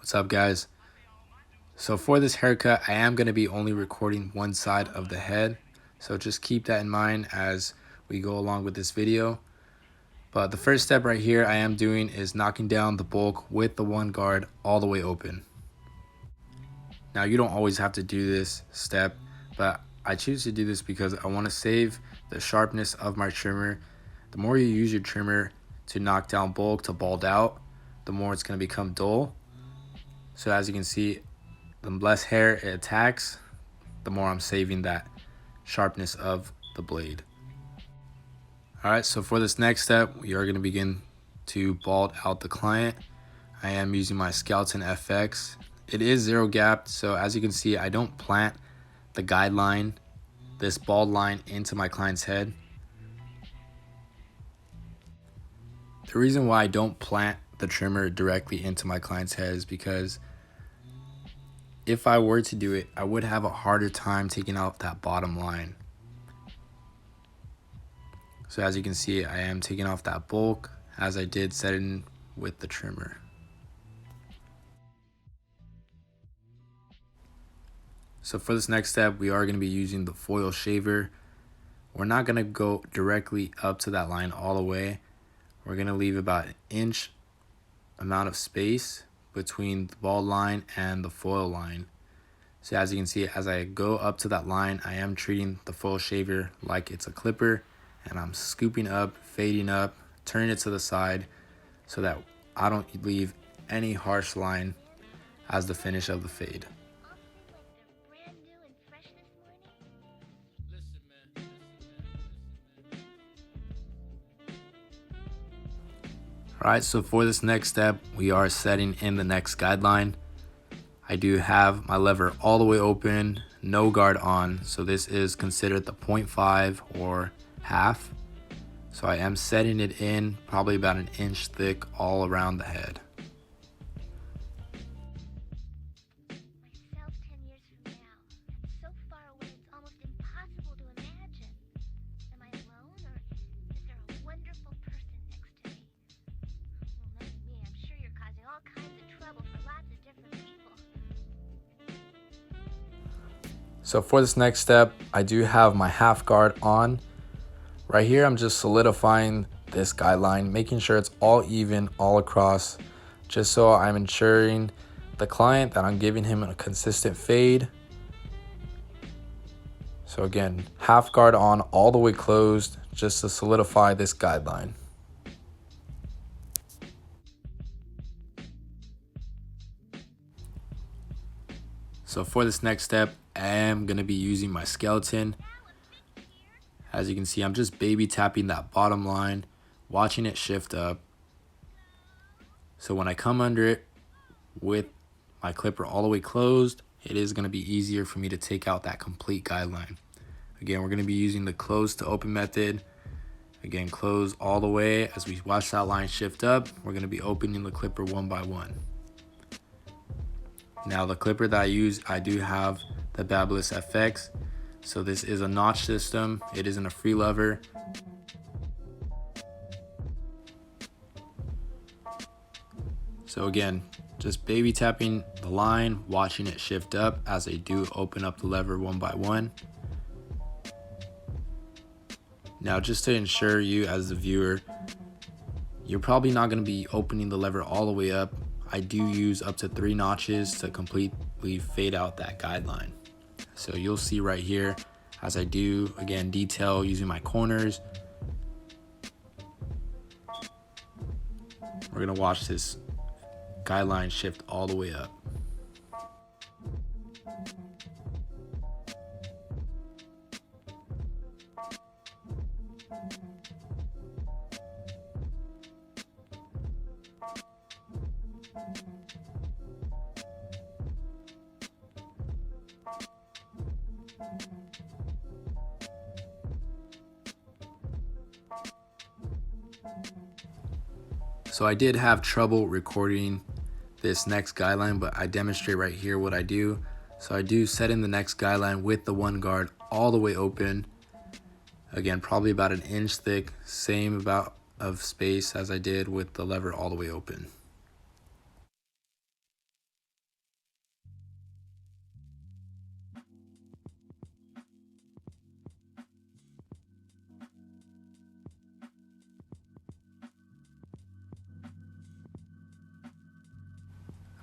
What's up, guys? So for this haircut, I am going to be only recording one side of the head. So just keep that in mind as we go along with this video. But the first step right here I am doing is knocking down the bulk with the one guard all the way open. Now you don't always have to do this step, but I choose to do this because I want to save the sharpness of my trimmer. The more you use your trimmer to knock down bulk to bald out, the more it's going to become dull. So as you can see, the less hair it attacks, the more I'm saving that sharpness of the blade. Alright, so for this next step, we are going to begin to bald out the client. I am using my Skeleton FX. It is zero gapped, so as you can see, I don't plant the guideline, this bald line, into my client's head. The reason why I don't plant the trimmer directly into my client's head is because if I were to do it, I would have a harder time taking out that bottom line. So as you can see, I am taking off that bulk as I did set in with the trimmer. So for this next step, we are going to be using the foil shaver. We're not going to go directly up to that line all the way. We're going to leave about an inch amount of space between the bald line and the foil line. So as you can see, as I go up to that line, I am treating the foil shaver like it's a clipper, and I'm scooping up, fading up, turning it to the side so that I don't leave any harsh line as the finish of the fade. Alright, so for this next step, we are setting in the next guideline. I do have my lever all the way open, no guard on, so this is considered the 0.5 or half. So I am setting it in probably about an inch thick all around the head. So for this next step, I do have my half guard on. Right here, I'm just solidifying this guideline, making sure it's all even all across, just so I'm ensuring the client that I'm giving him a consistent fade. So again, half guard on all the way closed, just to solidify this guideline. So for this next step, I am going to be using my skeleton. As you can see, I'm just baby tapping that bottom line, watching it shift up. So when I come under it with my clipper all the way closed, it is going to be easier for me to take out that complete guideline. Again, we're going to be using the close to open method. Again, close all the way. As we watch that line shift up, we're going to be opening the clipper one by one. Now the clipper that I use, I do have the Babyliss FX. So this is a notch system. It isn't a free lever. So again, just baby tapping the line, watching it shift up as I do open up the lever one by one. Now just to ensure you as the viewer, you're probably not going to be opening the lever all the way up. I do use up to 3 notches to completely fade out that guideline. So you'll see right here as I do, again, detail using my corners. We're going to watch this guideline shift all the way up. So I did have trouble recording this next guideline, but I demonstrate right here what I do. So I do set in the next guideline with the one guard all the way open. Again, probably about an inch thick, same amount of space as I did with the lever all the way open.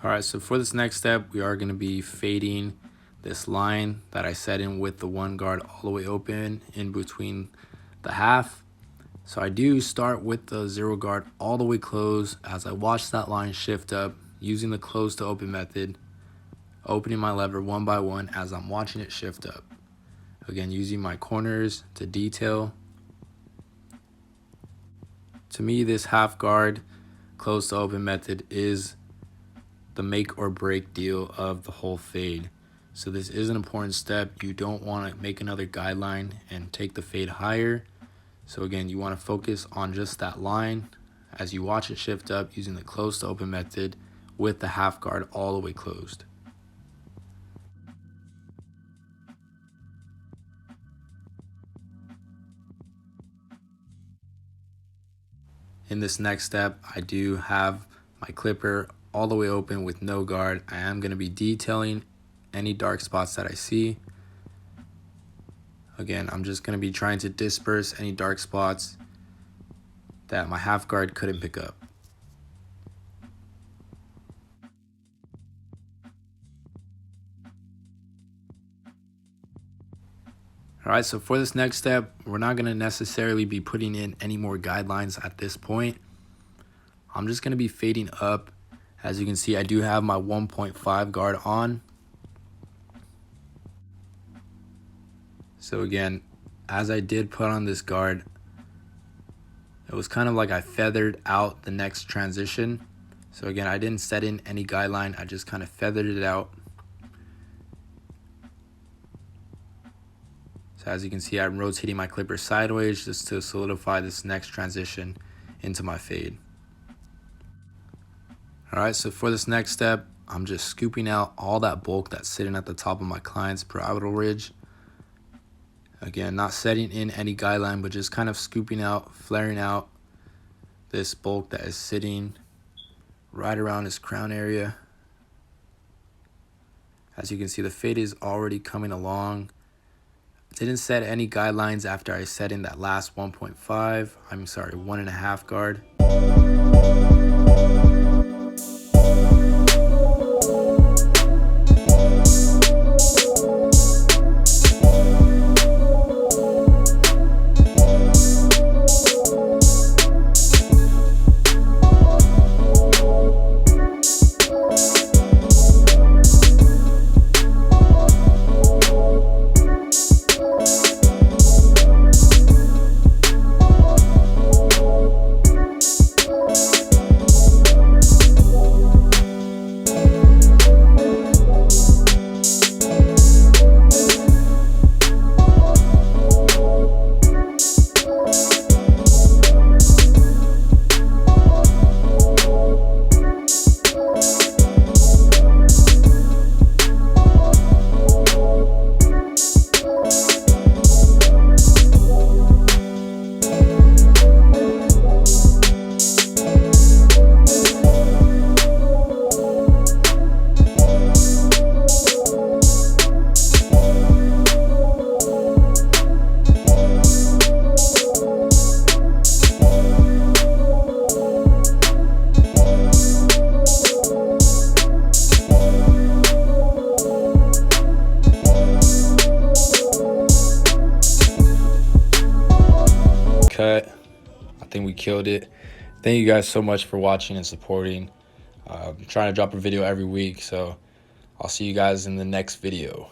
All right, so for this next step, we are going to be fading this line that I set in with the one guard all the way open in between the half. So I do start with the zero guard all the way closed as I watch that line shift up using the close to open method, opening my lever one by one as I'm watching it shift up. Again, using my corners to detail. To me, this half guard close to open method is the make or break deal of the whole fade. So this is an important step. You don't want to make another guideline and take the fade higher. So again, you want to focus on just that line as you watch it shift up using the close to open method with the half guard all the way closed. In this next step, I do have my clipper all the way open with no guard. I am going to be detailing any dark spots that I see. Again, I'm just going to be trying to disperse any dark spots that my half guard couldn't pick up. All right, so for this next step, we're not going to necessarily be putting in any more guidelines at this point. I'm just going to be fading up. As you can see, I do have my 1.5 guard on. So again, as I did put on this guard, it was kind of like I feathered out the next transition. So again, I didn't set in any guideline. I just kind of feathered it out. So as you can see, I'm rotating my clipper sideways just to solidify this next transition into my fade. All right, so for this next step, I'm just scooping out all that bulk that's sitting at the top of my client's parietal ridge. Again, not setting in any guideline, but just kind of scooping out, flaring out this bulk that is sitting right around his crown area. As you can see, the fade is already coming along. Didn't set any guidelines after I set in that last 1.5 guard. Cut. I think we killed it. Thank you guys so much for watching and supporting. I'm trying to drop a video every week, so I'll see you guys in the next video.